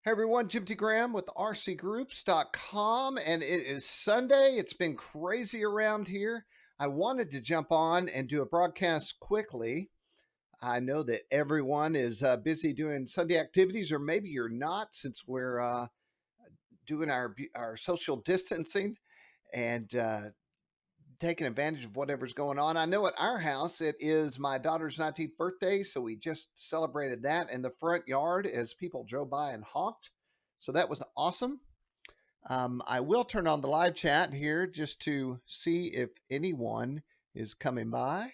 Hey everyone, Jim T. Graham with RCGroups.com, and it is Sunday. It's been crazy around here. I wanted to jump on and do a broadcast quickly. I know that everyone is busy doing Sunday activities, or maybe you're not, since we're doing our social distancing and taking advantage of whatever's going on. I know at our house it is my daughter's 19th birthday, so we just celebrated that in the front yard as people drove by and honked. So that was awesome. I will turn on the live chat here just to see if anyone is coming by.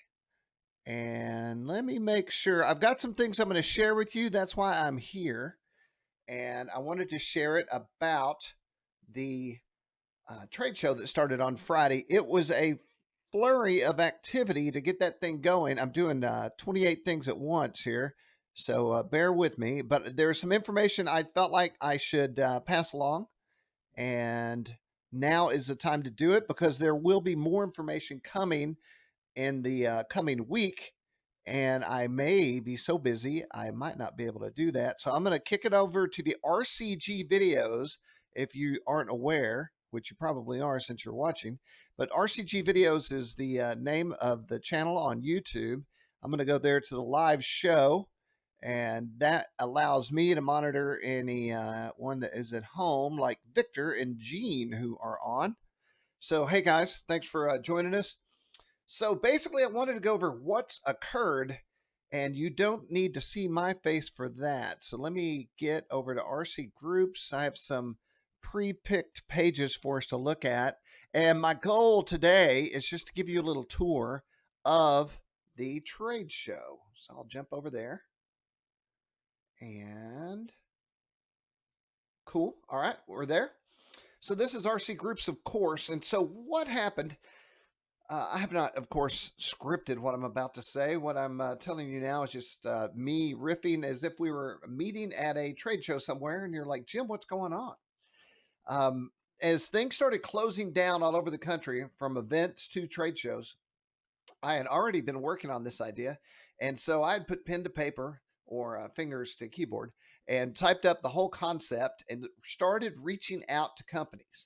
And let me make sure. I've got some things I'm going to share with you. That's why I'm here. And I wanted to share it about the trade show that started on Friday. It was a flurry of activity to get that thing going. I'm doing 28 things at once here, so bear with me. But there's some information I felt like I should pass along, and now is the time to do it because there will be more information coming in the coming week. And I may be so busy, I might not be able to do that. So I'm going to kick it over to the RCG videos. If you aren't aware, which you probably are since you're watching, but RCG videos is the name of the channel on YouTube. I'm going to go there to the live show, and that allows me to monitor any one that is at home, like Victor and Jean, who are on. So, hey guys, thanks for joining us. So basically, I wanted to go over what's occurred, and you don't need to see my face for that. So let me get over to RC Groups. I have some pre-picked pages for us to look at. And my goal today is just to give you a little tour of the trade show. So I'll jump over there. And cool. All right, we're there. So this is RC Groups, of course. And so what happened? I have not, of course, scripted what I'm about to say. What I'm telling you now is just me riffing as if we were meeting at a trade show somewhere, and you're like, Jim, what's going on? Um, as things started closing down all over the country, from events to trade shows, I had already been working on this idea. And so I had put pen to paper or fingers to keyboard and typed up the whole concept and started reaching out to companies.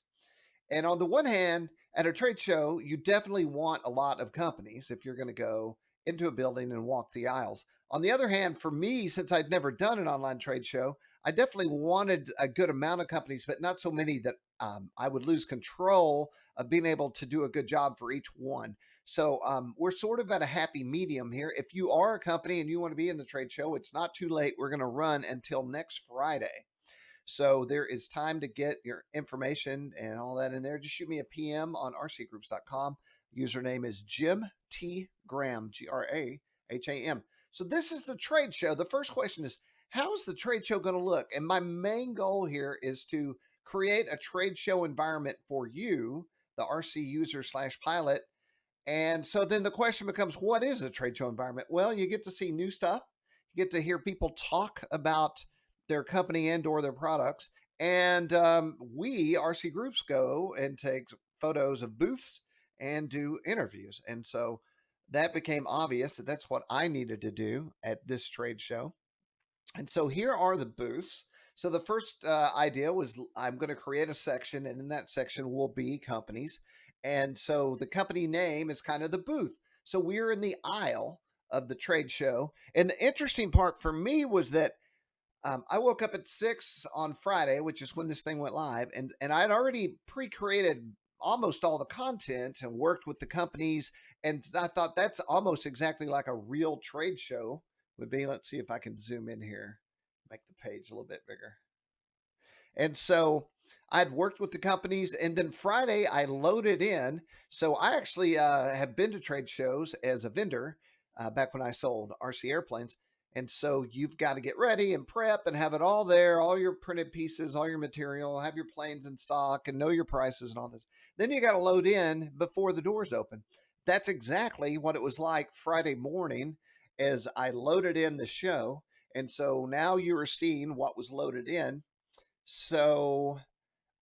And on the one hand, at a trade show, you definitely want a lot of companies if you're going to go into a building and walk the aisles. On the other hand, for me, since I'd never done an online trade show, I definitely wanted a good amount of companies, but not so many that I would lose control of being able to do a good job for each one. So we're sort of at a happy medium here. If you are a company and you want to be in the trade show, it's not too late. We're going to run until next Friday. So there is time to get your information and all that in there. Just shoot me a PM on rcgroups.com. Username is Jim T. Graham, Graham. So this is the trade show. The first question is, how is the trade show going to look? And my main goal here is to create a trade show environment for you, the RC user / pilot. And so then the question becomes, what is a trade show environment? Well, you get to see new stuff. You get to hear people talk about their company and or their products. And we, RC Groups, go and take photos of booths and do interviews. And so that became obvious that that's what I needed to do at this trade show. And so here are the booths. So the first idea was I'm going to create a section, and in that section will be companies. And so the company name is kind of the booth. So we're in the aisle of the trade show. And the interesting part for me was that I woke up at 6 on Friday, which is when this thing went live, and I'd already pre-created almost all the content and worked with the companies. And I thought that's almost exactly like a real trade show would be. Let's see if I can zoom in here, make the page a little bit bigger. And so I'd worked with the companies, and then Friday I loaded in. So I actually have been to trade shows as a vendor back when I sold RC airplanes. And so you've got to get ready and prep and have it all there, all your printed pieces, all your material, have your planes in stock and know your prices and all this. Then you got to load in before the doors open. That's exactly what it was like Friday morning as I loaded in the show. And so now you are seeing what was loaded in. So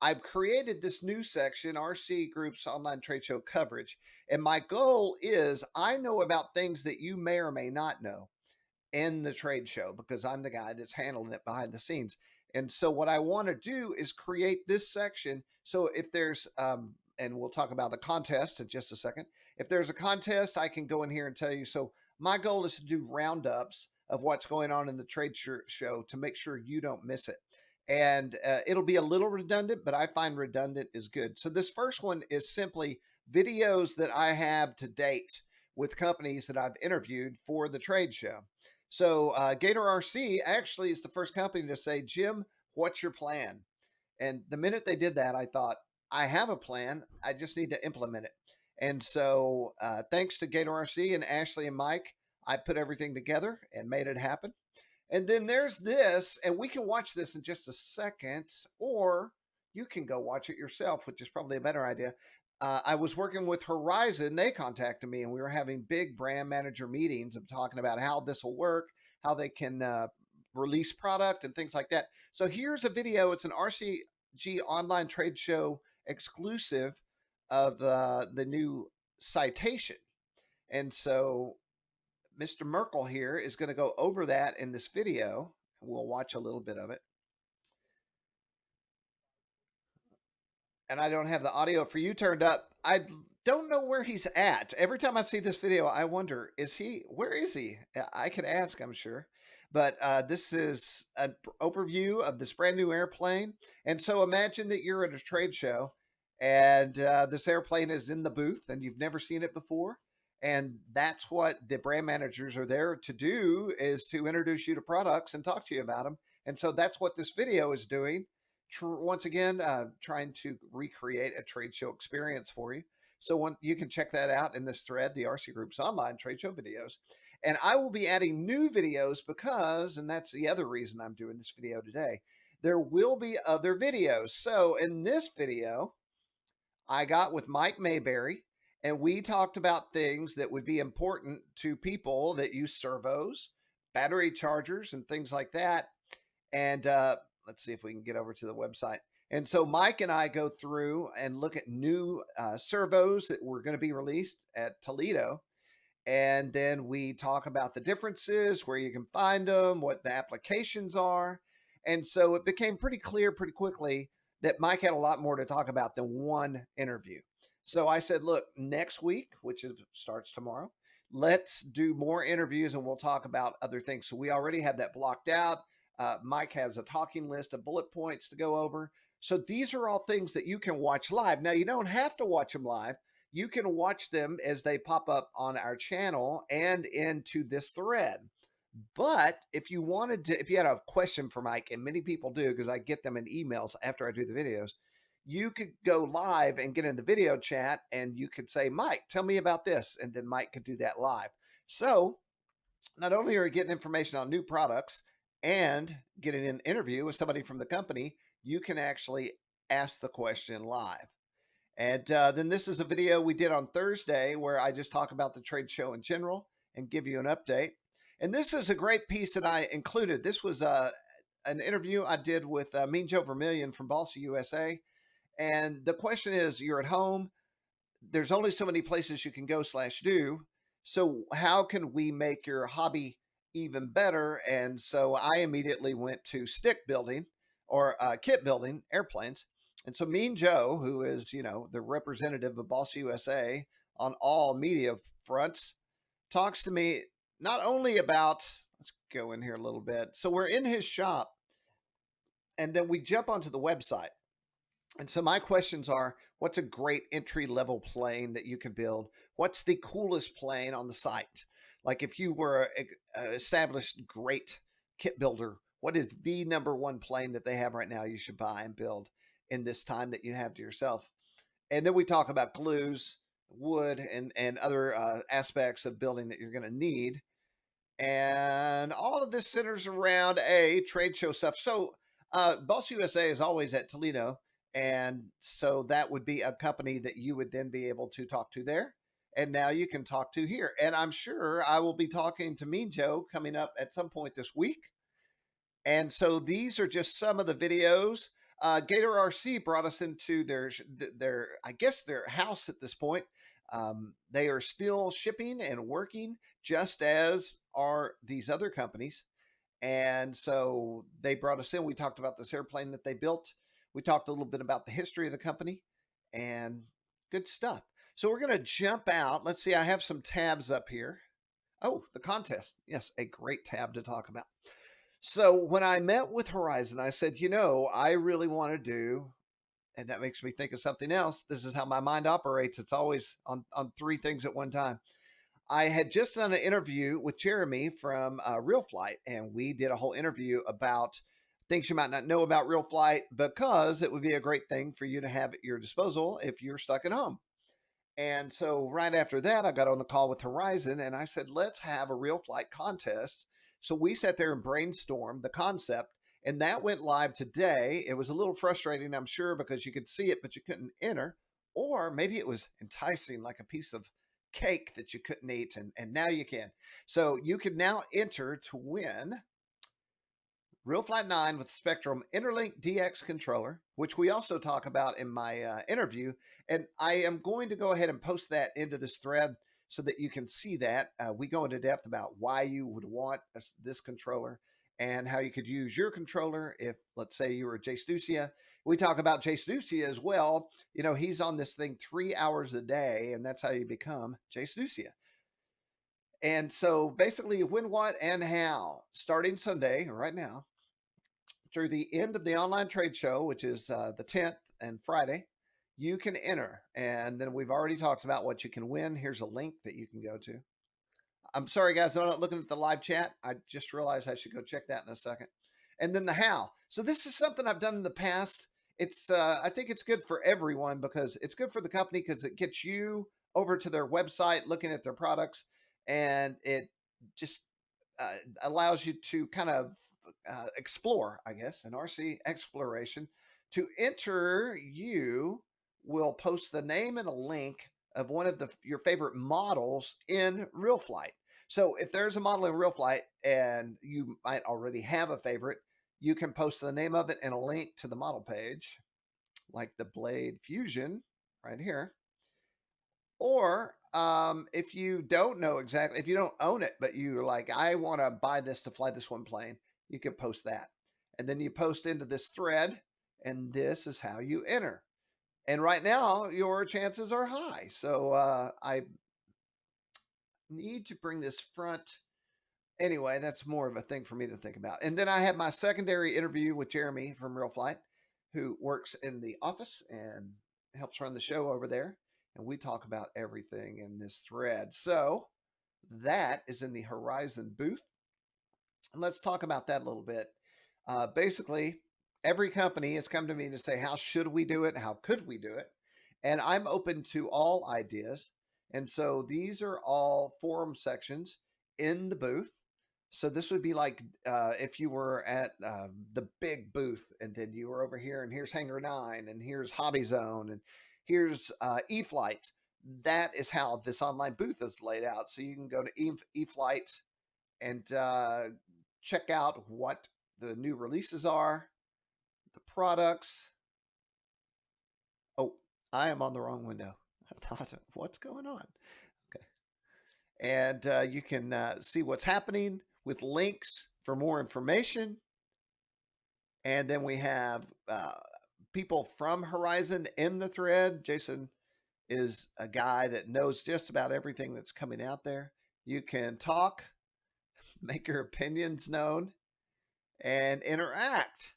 I've created this new section, RC Groups Online Trade Show Coverage. And my goal is I know about things that you may or may not know in the trade show because I'm the guy that's handling it behind the scenes. And so what I want to do is create this section. So if there's, and we'll talk about the contest in just a second. If there's a contest, I can go in here and tell you. So my goal is to do roundups of what's going on in the trade show to make sure you don't miss it. And it'll be a little redundant, but I find redundant is good. So this first one is simply videos that I have to date with companies that I've interviewed for the trade show. So Gator RC actually is the first company to say, Jim, what's your plan? And the minute they did that, I thought, I have a plan. I just need to implement it. And so thanks to Gator RC and Ashley and Mike, I put everything together and made it happen. And then there's this, and we can watch this in just a second, or you can go watch it yourself, which is probably a better idea. I was working with Horizon. They contacted me, and we were having big brand manager meetings of talking about how this will work, how they can release product, and things like that. So here's a video. It's an RCG online trade show exclusive of the new citation. And so Mr. Merkel here is going to go over that in this video. We'll watch a little bit of it. And I don't have the audio for you turned up. I don't know where he's at. Every time I see this video, I wonder, where is he? I could ask, I'm sure. But this is an overview of this brand new airplane. And so imagine that you're at a trade show and this airplane is in the booth and you've never seen it before. And that's what the brand managers are there to do, is to introduce you to products and talk to you about them. And so that's what this video is doing. Once again, trying to recreate a trade show experience for you. So you can check that out in this thread, the RCGroups online trade show videos. And I will be adding new videos because, and that's the other reason I'm doing this video today, there will be other videos. So in this video, I got with Mike Mayberry, and we talked about things that would be important to people that use servos, battery chargers, and things like that. And let's see if we can get over to the website. And so Mike and I go through and look at new servos that were going to be released at Toledo. And then we talk about the differences, where you can find them, what the applications are. And so it became pretty clear pretty quickly that Mike had a lot more to talk about than one interview. So I said, look, next week, which starts tomorrow, let's do more interviews and we'll talk about other things. So we already have that blocked out. Mike has a talking list of bullet points to go over. So these are all things that you can watch live. Now, you don't have to watch them live. You can watch them as they pop up on our channel and into this thread. But if you wanted to, if you had a question for Mike, and many people do because I get them in emails after I do the videos, you could go live and get in the video chat and you could say, Mike, tell me about this. And then Mike could do that live. So not only are you getting information on new products and getting an interview with somebody from the company, you can actually ask the question live. And then this is a video we did on Thursday where I just talk about the trade show in general and give you an update. And this is a great piece that I included. This was an interview I did with Mean Joe Vermillion from Balsa USA. And the question is, you're at home, there's only so many places you can go / do. So how can we make your hobby even better? And so I immediately went to stick building or kit building airplanes. And so Mean Joe, who is, the representative of Boss USA on all media fronts, talks to me not only about, let's go in here a little bit. So we're in his shop and then we jump onto the website. And so my questions are, what's a great entry level plane that you can build? What's the coolest plane on the site? Like if you were an established great kit builder, what is the number one plane that they have right now you should buy and build in this time that you have to yourself? And then we talk about glues, wood, and other aspects of building that you're going to need. And all of this centers around a trade show stuff. So Boss USA is always at Toledo. And so that would be a company that you would then be able to talk to there. And now you can talk to here. And I'm sure I will be talking to Mean Joe coming up at some point this week. And so these are just some of the videos. Gator RC brought us into their I guess their house at this point. They are still shipping and working just as are these other companies. And so they brought us in. We talked about this airplane that they built. We talked a little bit about the history of the company and good stuff. So we're going to jump out. Let's see, I have some tabs up here. Oh, the contest. Yes, a great tab to talk about. So when I met with Horizon, I said, I really want to do, and that makes me think of something else. This is how my mind operates. It's always on three things at one time. I had just done an interview with Jeremy from Realflight, and we did a whole interview about things you might not know about Realflight because it would be a great thing for you to have at your disposal if you're stuck at home. And so right after that, I got on the call with Horizon and I said, let's have a Realflight contest. So we sat there and brainstormed the concept, and that went live today. It was a little frustrating, I'm sure, because you could see it, but you couldn't enter. Or maybe it was enticing, like a piece of cake that you couldn't eat, and now you can. So you can now enter to win Realflight 9 with Spectrum Interlink DX controller, which we also talk about in my interview. And I am going to go ahead and post that into this thread so that you can see that. We go into depth about why you would want this controller and how you could use your controller if, let's say, you were Jace Ducia. We talk about Jace Ducia as well. He's on this thing 3 hours a day, and that's how you become Jace Ducia. And so basically, when, what, and how, starting Sunday, right now, through the end of the online trade show, which is the 10th and Friday, you can enter. And then we've already talked about what you can win. Here's a link that you can go to. I'm sorry, guys, I'm not looking at the live chat. I just realized I should go check that in a second. And then the how. So this is something I've done in the past. I think it's good for everyone because it's good for the company because it gets you over to their website, looking at their products, and it just allows you to kind of explore, I guess, an RC exploration. To enter, you will post the name and a link of one of your favorite models in Realflight. So if there's a model in Realflight and you might already have a favorite, you can post the name of it and a link to the model page, like the Blade Fusion right here. Or if you don't know exactly, if you don't own it, but you're like, I want to buy this to fly this one plane, you can post that. And then you post into this thread, and this is how you enter. And right now, your chances are high. So I need to bring this front. Anyway, that's more of a thing for me to think about. And then I have my secondary interview with Jeremy from Realflight, who works in the office and helps run the show over there. And we talk about everything in this thread. So that is in the Horizon booth. And let's talk about that a little bit. Basically, every company has come to me to say, how should we do it? How could we do it? And I'm open to all ideas. And so these are all forum sections in the booth. So this would be like if you were at the big booth, and then you were over here, and here's Hangar 9, and here's Hobby Zone, and here's eFlight. That is how this online booth is laid out. So you can go to eFlight and check out what the new releases are, the products. Oh, I am on the wrong window. I thought, what's going on? Okay. And you can see what's happening with links for more information. And then we have people from Horizon in the thread. Jason is a guy that knows just about everything that's coming out there. You can talk, make your opinions known, and interact.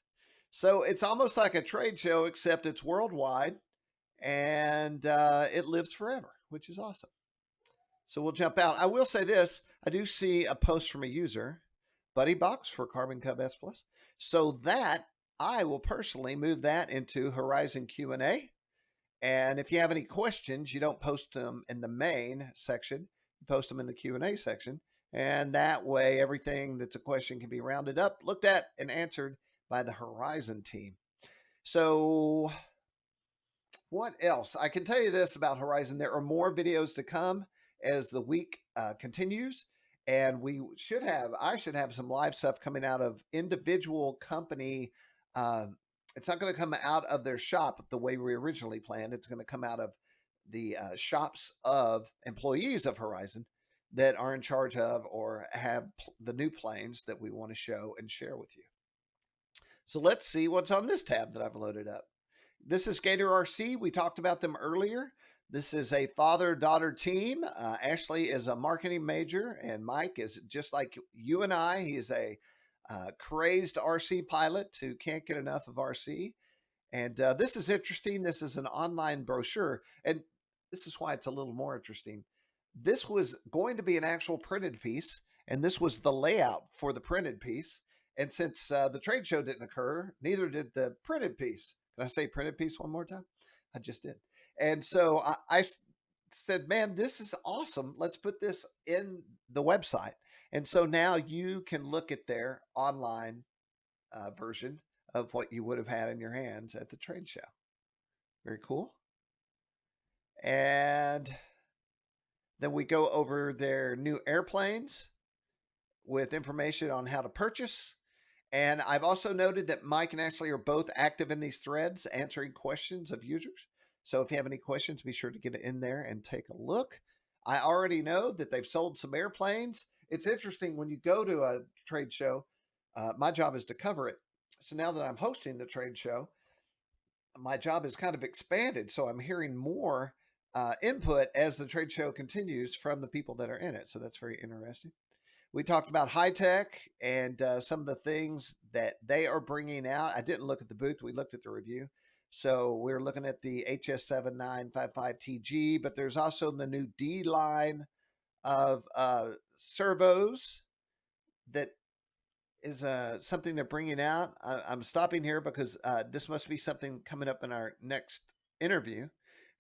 So it's almost like a trade show, except it's worldwide and it lives forever, which is awesome. So we'll jump out. I will say this. I do see a post from a user, Buddy Box for Carbon Cub S Plus. So that I will personally move that into Horizon Q&A. And if you have any questions, you don't post them in the main section. You post them in the Q&A section. And that way, everything that's a question can be rounded up, looked at, and answered by the Horizon team. So what else? I can tell you this about Horizon. There are more videos to come as the week continues. And I should have some live stuff coming out of individual company. It's not going to come out of their shop the way we originally planned. It's going to come out of the shops of employees of Horizon that are in charge of or have the new planes that we want to show and share with you. So let's see what's on this tab that I've loaded up. This is Gator RC. We talked about them earlier. This is a father-daughter team. Ashley is a marketing major, and Mike is just like you and I. He is a crazed RC pilot who can't get enough of RC. And this is interesting. This is an online brochure, and this is why it's a little more interesting. This was going to be an actual printed piece, and this was the layout for the printed piece. And since the trade show didn't occur, neither did the printed piece. Can I say printed piece one more time? I just did. And so I said, man, this is awesome. Let's put this in the website. And so now you can look at their online version of what you would have had in your hands at the trade show. Very cool. And then we go over their new airplanes with information on how to purchase. And I've also noted that Mike and Ashley are both active in these threads answering questions of users. So if you have any questions, be sure to get it in there and take a look. I already know that they've sold some airplanes. It's interesting when you go to a trade show, my job is to cover it. So now that I'm hosting the trade show, my job is kind of expanded. So I'm hearing more input as the trade show continues from the people that are in it. So that's very interesting. We talked about high tech and some of the things that they are bringing out. I didn't look at the booth. We looked at the review. So we're looking at the HS7955TG, but there's also the new D line of servos that is something they're bringing out. I'm stopping here because this must be something coming up in our next interview.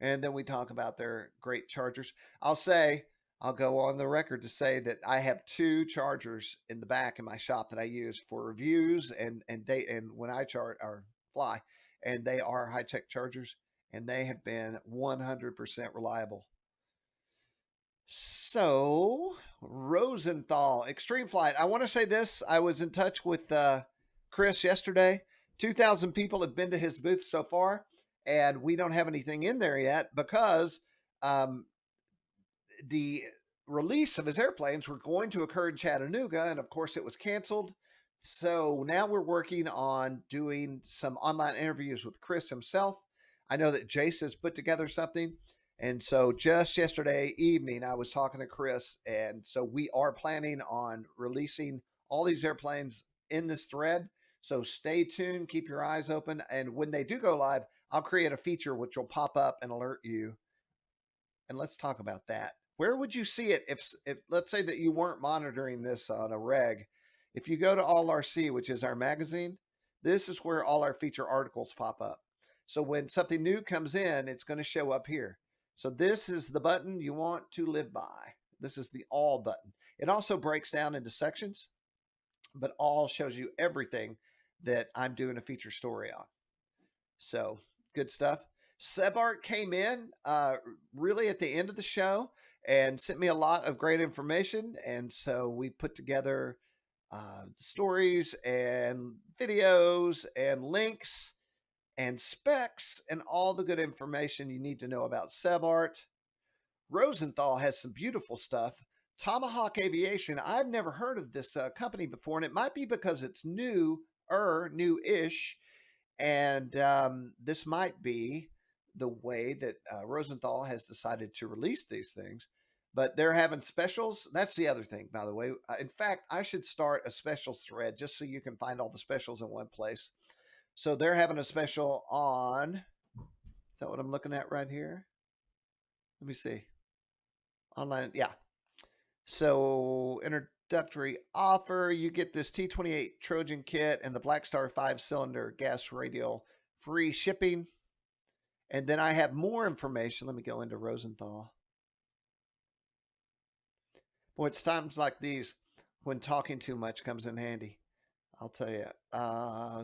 And then we talk about their great chargers. I'll go on the record to say that I have 2 chargers in the back in my shop that I use for reviews and when I charge or fly, and they are high-tech chargers, and they have been 100% reliable. So, Rosenthal, Extreme Flight. I want to say this. I was in touch with Chris yesterday. 2,000 people have been to his booth so far, and we don't have anything in there yet because the release of his airplanes were going to occur in Chattanooga, and of course it was canceled. So now we're working on doing some online interviews with Chris himself. I know that Jace has put together something. And so just yesterday evening, I was talking to Chris. And so we are planning on releasing all these airplanes in this thread. So stay tuned, keep your eyes open. And when they do go live, I'll create a feature which will pop up and alert you. And let's talk about that. Where would you see it if let's say that you weren't monitoring this on a reg? If you go to All RC, which is our magazine, this is where all our feature articles pop up. So when something new comes in, it's going to show up here. So this is the button you want to live by. This is the all button. It also breaks down into sections, but all shows you everything that I'm doing a feature story on. So good stuff. Sebart came in really at the end of the show and sent me a lot of great information. And so we put together stories and videos and links and specs and all the good information you need to know about Sebart. Rosenthal has some beautiful stuff. Tomahawk Aviation, I've never heard of this company before, and it might be because it's new-ish, and this might be the way that Rosenthal has decided to release these things. But they're having specials. That's the other thing, by the way. In fact, I should start a specials thread just so you can find all the specials in one place. So they're having a special on, is that what I'm looking at right here? Let me see. Online, yeah. So introductory offer, you get this T28 Trojan kit and the Black Star 5-cylinder gas radial, free shipping. And then I have more information. Let me go into Rosenthal. Boy, it's times like these when talking too much comes in handy. I'll tell you.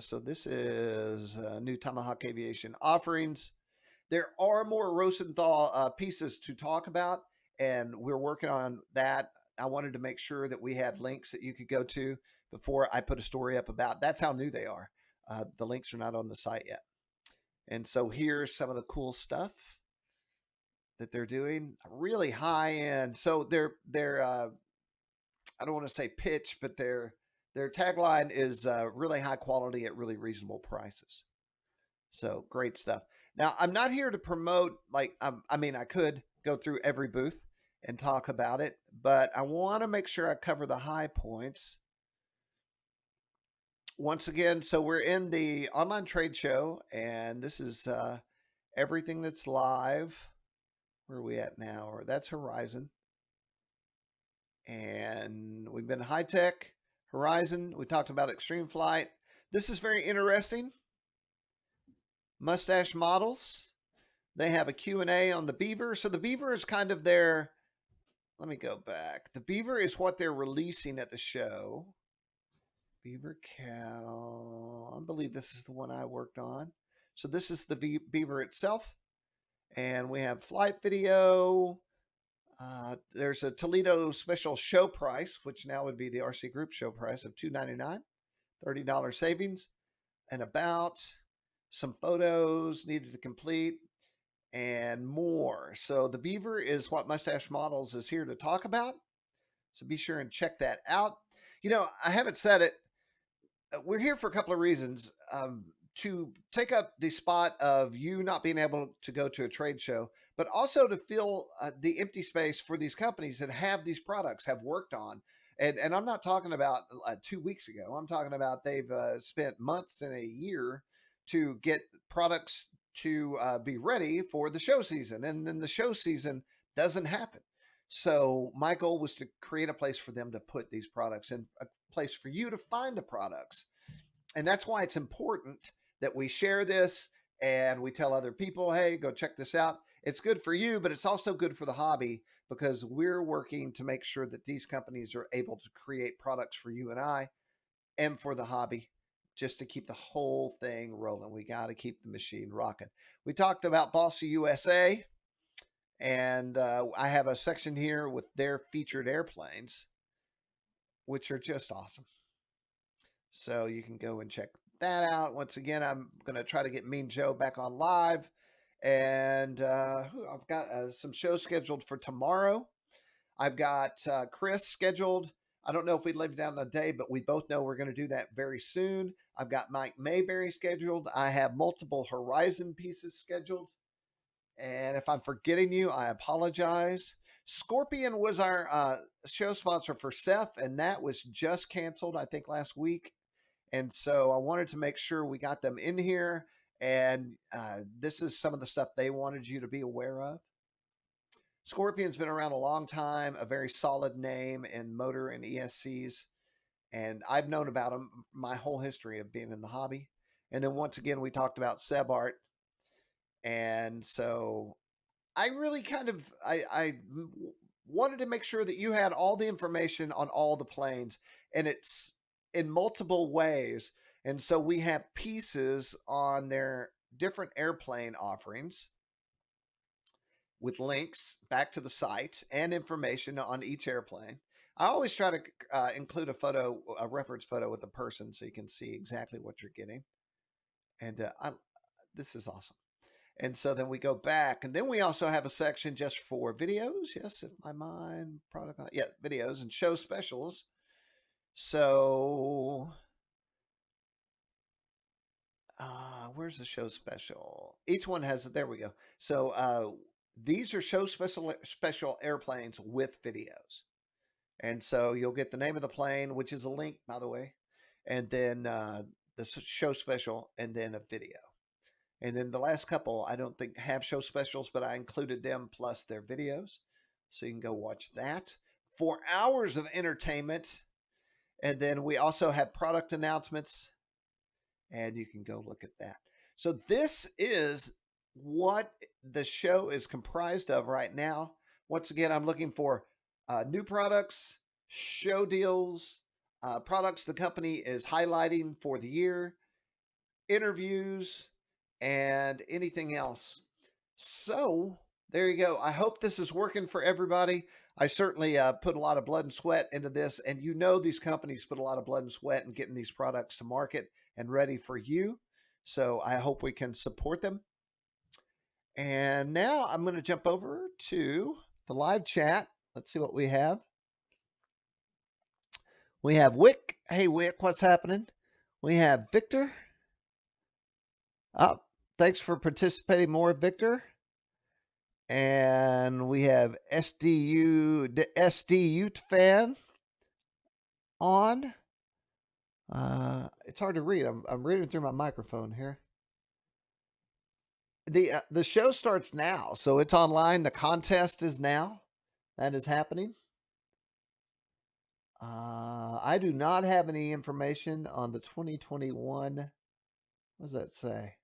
So this is new Tomahawk Aviation offerings. There are more Rosenthal pieces to talk about, and we're working on that. I wanted to make sure that we had links that you could go to before I put a story up about. That's how new they are. The links are not on the site yet. And so here's some of the cool stuff that they're doing, really high end. So they're I don't want to say pitch, but their tagline is really high quality at really reasonable prices. So great stuff. Now, I'm not here to promote, like, I mean, I could go through every booth and talk about it, but I want to make sure I cover the high points. Once again, so we're in the online trade show, and this is everything that's live. Where are we at now? Or that's Horizon. And we've been high tech, Horizon. We talked about Extreme Flight. This is very interesting. Mustache Models. They have a Q&A on the Beaver. So the Beaver is kind of their, let me go back. The Beaver is what they're releasing at the show. Beaver Cow. I believe this is the one I worked on. So this is the Beaver itself. And we have flight video. There's a Toledo special show price, which now would be the RC Group show price of $299, $30 savings, and about some photos needed to complete and more. So the Beaver is what Mustache Models is here to talk about. So be sure and check that out. You know, I haven't said it. We're here for a couple of reasons. To take up the spot of you not being able to go to a trade show, but also to fill the empty space for these companies that have these products, have worked on. And I'm not talking about 2 weeks ago. I'm talking about they've spent months and a year to get products to be ready for the show season. And then the show season doesn't happen. So my goal was to create a place for them to put these products in, a place for you to find the products. And that's why it's important that we share this and we tell other people, hey, go check this out. It's good for you, but it's also good for the hobby because we're working to make sure that these companies are able to create products for you and I and for the hobby just to keep the whole thing rolling. We got to keep the machine rocking. We talked about Bossy USA, and I have a section here with their featured airplanes, which are just awesome. So you can go and check that out. Once again, I'm going to try to get Mean Joe back on live. And I've got some shows scheduled for tomorrow. I've got Chris scheduled. I don't know if we live down a day, but we both know we're going to do that very soon. I've got Mike Mayberry scheduled. I have multiple Horizon pieces scheduled. And if I'm forgetting you, I apologize. Scorpion was our show sponsor for Seth, and that was just canceled, I think, last week. And so I wanted to make sure we got them in here. And this is some of the stuff they wanted you to be aware of. Scorpion's been around a long time, a very solid name in motor and ESCs. And I've known about them my whole history of being in the hobby. And then once again, we talked about Seb Art. And so I really kind of, I wanted to make sure that you had all the information on all the planes. And it's in multiple ways. And so we have pieces on their different airplane offerings with links back to the site and information on each airplane. I always try to include a photo, a reference photo with a person so you can see exactly what you're getting. And this is awesome. And so then we go back, and then we also have a section just for videos. Yes, if my mind product, yeah, videos and show specials. So, where's the show special? Each one has, there we go. So these are show special airplanes with videos. And so you'll get the name of the plane, which is a link, by the way, and then the show special, and then a video. And then the last couple, I don't think have show specials, but I included them plus their videos. So you can go watch that. 4 hours of entertainment. And then we also have product announcements. And you can go look at that. So this is what the show is comprised of right now. Once again, I'm looking for new products, show deals, products the company is highlighting for the year, interviews, and anything else. So there you go. I hope this is working for everybody. I certainly put a lot of blood and sweat into this, and you know these companies put a lot of blood and sweat in getting these products to market and ready for you. So I hope we can support them. And now I'm going to jump over to the live chat. Let's see what we have. We have Wick. Hey, Wick, what's happening? We have Victor. Oh, thanks for participating more, Victor. And we have the SDU fan on. It's hard to read. I'm reading through my microphone here. The show starts now, so it's online. The contest is now. That is happening. I do not have any information on the 2021. What does that say?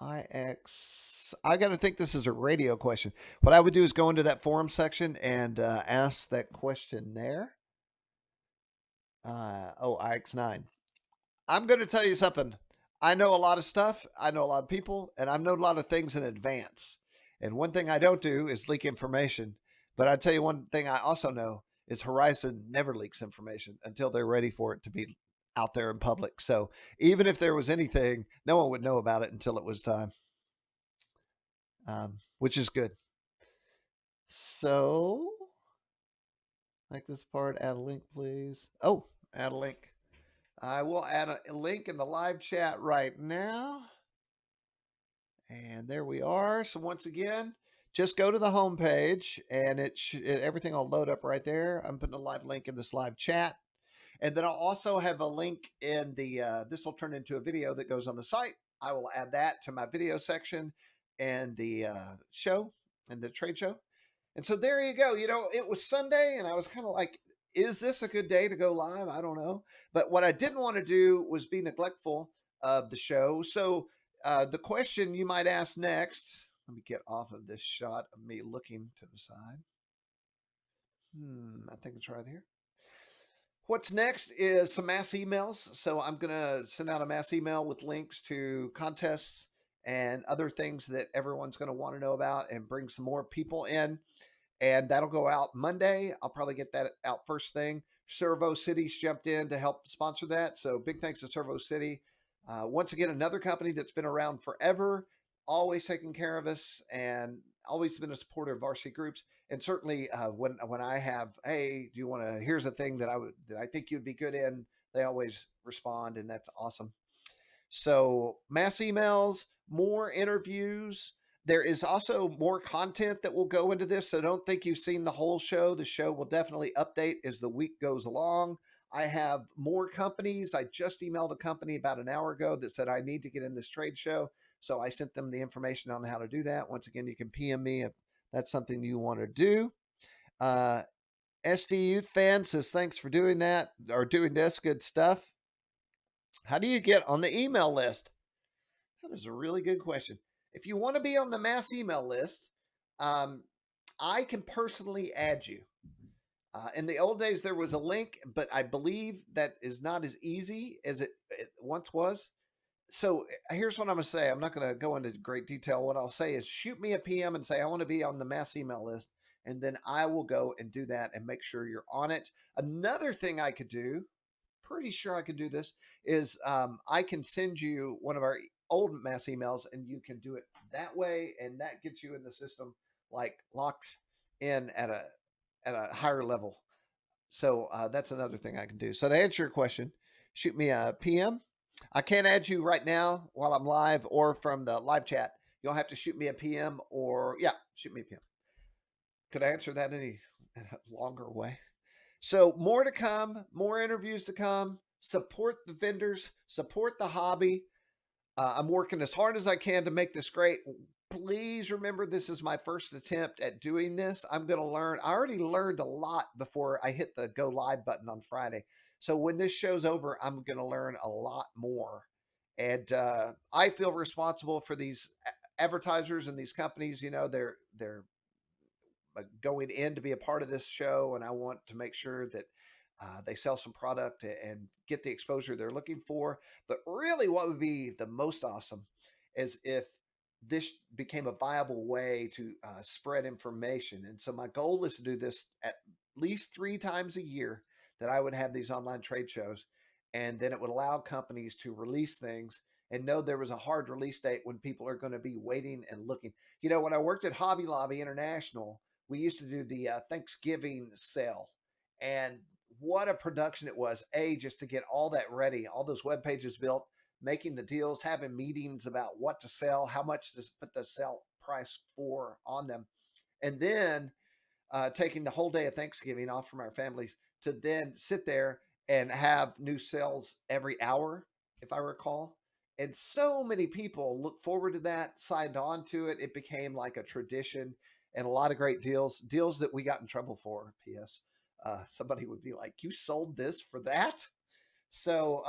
IX. I got to think this is a radio question. What I would do is go into that forum section and ask that question there. IX9. I'm going to tell you something. I know a lot of stuff. I know a lot of people, and I've known a lot of things in advance. And one thing I don't do is leak information. But I tell you one thing I also know is Horizon never leaks information until they're ready for it to be out there in public. So even if there was anything, no one would know about it until it was time, which is good. So, like this part, add a link, please. Oh, add a link. I will add a link in the live chat right now. And there we are. So once again, just go to the home page and everything will load up right there. I'm putting a live link in this live chat. And then I'll also have a link in this will turn into a video that goes on the site. I will add that to my video section and the show and the trade show. And so there you go. It was Sunday and I was kind of like, is this a good day to go live? I don't know. But what I didn't want to do was be neglectful of the show. So the question you might ask next, let me get off of this shot of me looking to the side. I think it's right here. What's next is some mass emails. So I'm going to send out a mass email with links to contests and other things that everyone's going to want to know about and bring some more people in. And that'll go out Monday. I'll probably get that out first thing. Servo City's jumped in to help sponsor that. So big thanks to Servo City. Once again, another company that's been around forever, always taking care of us and always been a supporter of RCGroups. And certainly when I have, hey, do you want to, here's a thing that I think you'd be good in, they always respond, and that's awesome. So mass emails, more interviews. There is also more content that will go into this. So don't think you've seen the whole show. The show will definitely update as the week goes along. I have more companies. I just emailed a company about an hour ago that said I need to get in this trade show. So I sent them the information on how to do that. Once again, you can PM me if that's something you want to do. SDU fan says, thanks for doing that or doing this. Good stuff. How do you get on the email list? That is a really good question. If you want to be on the mass email list, I can personally add you. In the old days, there was a link, but I believe that is not as easy as it once was. So here's what I'm going to say. I'm not going to go into great detail. What I'll say is shoot me a PM and say, I want to be on the mass email list. And then I will go and do that and make sure you're on it. Another thing I could do, pretty sure I can do this, is I can send you one of our old mass emails and you can do it that way. And that gets you in the system, like locked in at a higher level. So that's another thing I can do. So to answer your question, shoot me a PM. I can't add you right now while I'm live or from the live chat. You'll have to shoot me a PM or, yeah, shoot me a PM. Could I answer that any longer way? So more to come, more interviews to come. Support the vendors, support the hobby. I'm working as hard as I can to make this great. Please remember, this is my first attempt at doing this. I'm going to learn. I already learned a lot before I hit the go live button on Friday. So when this show's over, I'm going to learn a lot more. And I feel responsible for these advertisers and these companies. They're going in to be a part of this show, and I want to make sure that they sell some product and get the exposure they're looking for. But really, what would be the most awesome is if this became a viable way to spread information. And so my goal is to do this at least 3 times a year, that I would have these online trade shows, and then it would allow companies to release things. and know there was a hard release date when people are going to be waiting and looking. You know, when I worked at Hobby Lobby International, we used to do the Thanksgiving sale, and what a production it was. Just to get all that ready, all those web pages built, making the deals, having meetings about what to sell, how much to put the sell price for on them, and then taking the whole day of Thanksgiving off from our families to then sit there and have new sales every hour, if I recall. And so many people look forward to that, signed on to it. It became like a tradition, and a lot of great deals that we got in trouble for. P.S. Somebody would be like, "You sold this for that?" So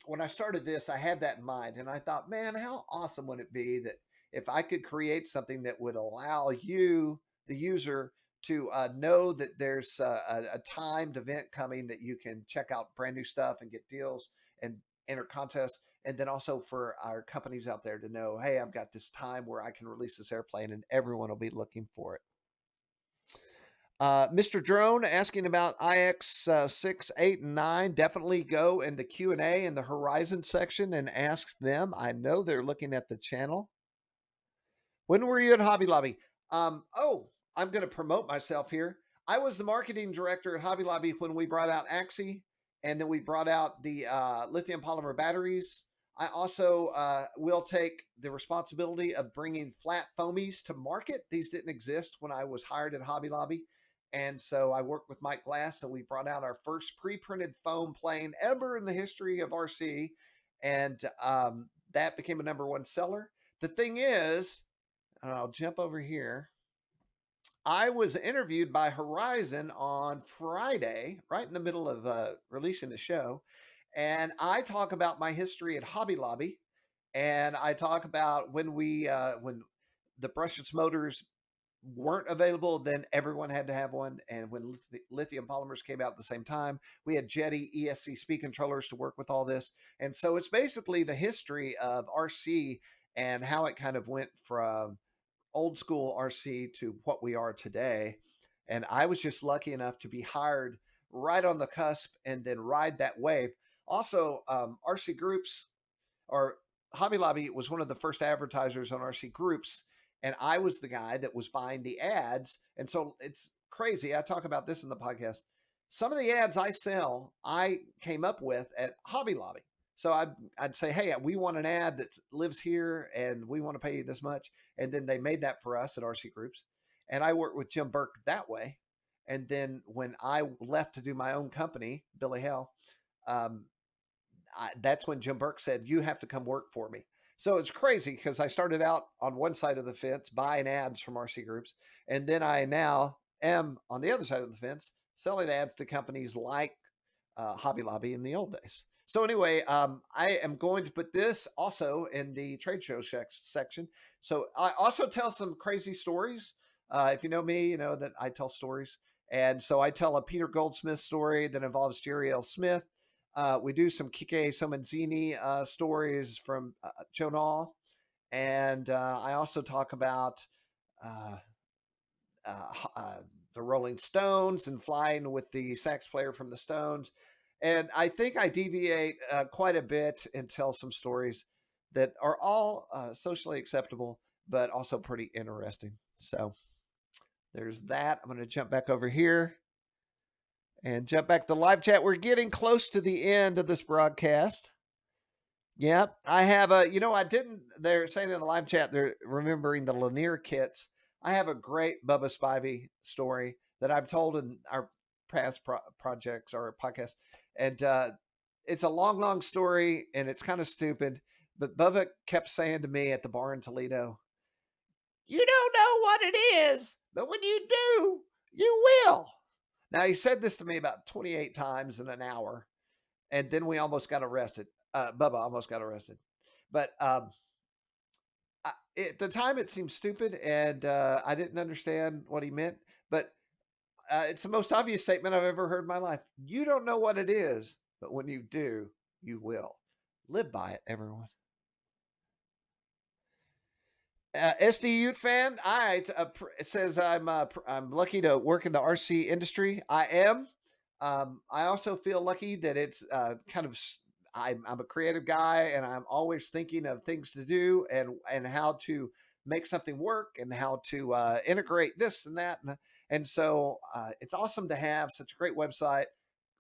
when I started this, I had that in mind, and I thought, man, how awesome would it be that if I could create something that would allow you, the user, to know that there's a timed event coming that you can check out brand new stuff and get deals and enter contests, and then also for our companies out there to know, hey, I've got this time where I can release this airplane, and everyone will be looking for it. Mr. Drone asking about IX 6, 8, and 9. Definitely go in the Q&A in the Horizon section and ask them. I know they're looking at the channel. When were you at Hobby Lobby? I'm going to promote myself here. I was the marketing director at Hobby Lobby when we brought out Axie, and then we brought out the lithium polymer batteries. I also will take the responsibility of bringing flat foamies to market. These didn't exist when I was hired at Hobby Lobby. And so I worked with Mike Glass, and we brought out our first pre-printed foam plane ever in the history of RC. And that became a #1 seller. The thing is, I'll jump over here. I was interviewed by Horizon on Friday, right in the middle of releasing the show. And I talk about my history at Hobby Lobby. And I talk about when when the brushless motors weren't available, then everyone had to have one. And when lithium polymers came out at the same time, we had Jetty ESC speed controllers to work with all this. And so it's basically the history of RC and how it kind of went from old school RC to what we are today. And I was just lucky enough to be hired right on the cusp and then ride that wave. Also, RCGroups, or Hobby Lobby, was one of the first advertisers on RCGroups, and I was the guy that was buying the ads. And so it's crazy. I talk about this in the podcast. Some of the ads I sell, I came up with at Hobby Lobby. So I'd say, hey, we want an ad that lives here, and we want to pay you this much. And then they made that for us at RCGroups. And I worked with Jim Burke that way. And then when I left to do my own company, Billy Hell, um, that's when Jim Burke said, you have to come work for me. So it's crazy because I started out on one side of the fence buying ads from RCGroups, and then I now am on the other side of the fence selling ads to companies like Hobby Lobby in the old days. So anyway, I am going to put this also in the trade show section. So I also tell some crazy stories. If you know me, you know that I tell stories. And so I tell a Peter Goldsmith story that involves Jerry L. Smith. We do some Kike Somenzini stories from Jonal. And I also talk about uh, the Rolling Stones and flying with the sax player from the Stones. And I think I deviate quite a bit and tell some stories that are all socially acceptable, but also pretty interesting. So there's that. I'm going to jump back over here and jump back to the live chat. We're getting close to the end of this broadcast. Yep, I have a. I didn't. They're saying in the live chat they're remembering the Lanier kits. I have a great Bubba Spivey story that I've told in our past projects or podcast, and it's a long, long story, and it's kind of stupid. But Bubba kept saying to me at the bar in Toledo, "You don't know what it is, but when you do, you will." Now he said this to me about 28 times in an hour, and then we almost got arrested. Bubba almost got arrested, but at the time it seemed stupid, and I didn't understand what he meant. But it's the most obvious statement I've ever heard in my life. You don't know what it is, but when you do, you will. Live by it, everyone. SD Ute fan, it says I'm lucky to work in the RC industry. I am. I also feel lucky that it's kind of I'm a creative guy, and I'm always thinking of things to do and how to make something work and how to integrate this and that. And so it's awesome to have such a great website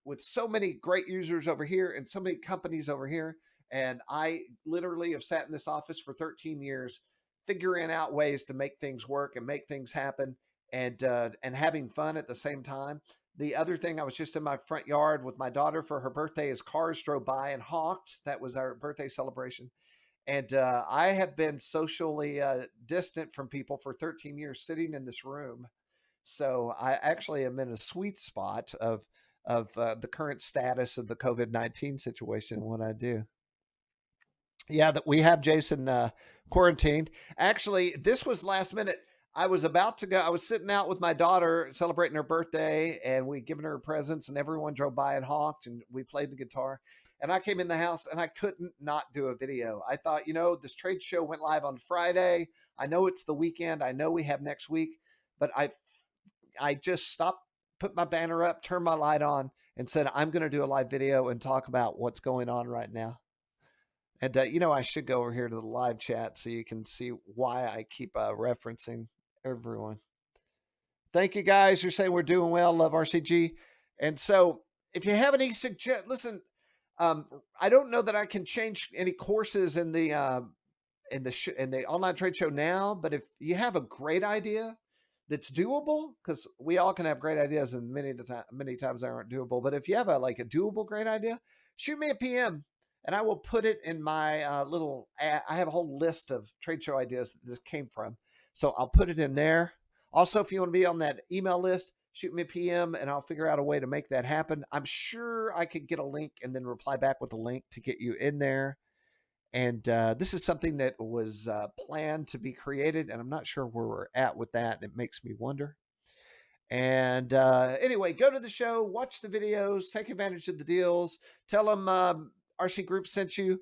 with so many great users over here and so many companies over here. And I literally have sat in this office for 13 years, figuring out ways to make things work and make things happen, and having fun at the same time. The other thing, I was just in my front yard with my daughter for her birthday as cars drove by and honked. That was our birthday celebration. And I have been socially distant from people for 13 years sitting in this room. So I actually am in a sweet spot of the current status of the COVID-19 situation and what I do. Yeah, that we have Jason quarantined. Actually, this was last minute. I was about to go. I was sitting out with my daughter celebrating her birthday, and we given her presents, and everyone drove by and honked, and we played the guitar. And I came in the house, and I couldn't not do a video. I thought, this trade show went live on Friday. I know it's the weekend. I know we have next week, but I just stopped, put my banner up, turned my light on, and said, I'm going to do a live video and talk about what's going on right now. And, I should go over here to the live chat so you can see why I keep referencing everyone. Thank you guys. You're saying we're doing well. Love RCG. And so if you have any listen, I don't know that I can change any courses in the in the online trade show now, but if you have a great idea that's doable, because we all can have great ideas, and many times they aren't doable. But if you have a doable great idea, shoot me a PM, and I will put it in my I have a whole list of trade show ideas that this came from, so I'll put it in there. Also, if you want to be on that email list, shoot me a PM, and I'll figure out a way to make that happen. I'm sure I could get a link and then reply back with a link to get you in there. And this is something that was planned to be created, and I'm not sure where we're at with that. It makes me wonder. And anyway, go to the show, watch the videos, take advantage of the deals, tell them RC Group sent you.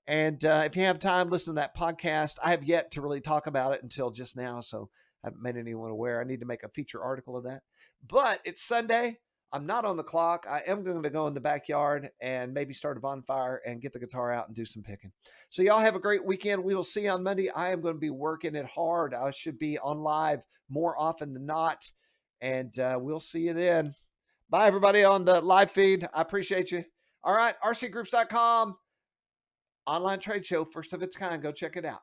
And if you have time, listen to that podcast. I have yet to really talk about it until just now, so I haven't made anyone aware. I need to make a feature article of that. But it's Sunday. I'm not on the clock. I am going to go in the backyard and maybe start a bonfire and get the guitar out and do some picking. So y'all have a great weekend. We will see you on Monday. I am going to be working it hard. I should be on live more often than not. And we'll see you then. Bye, everybody on the live feed. I appreciate you. All right, rcgroups.com. Online trade show, first of its kind. Go check it out.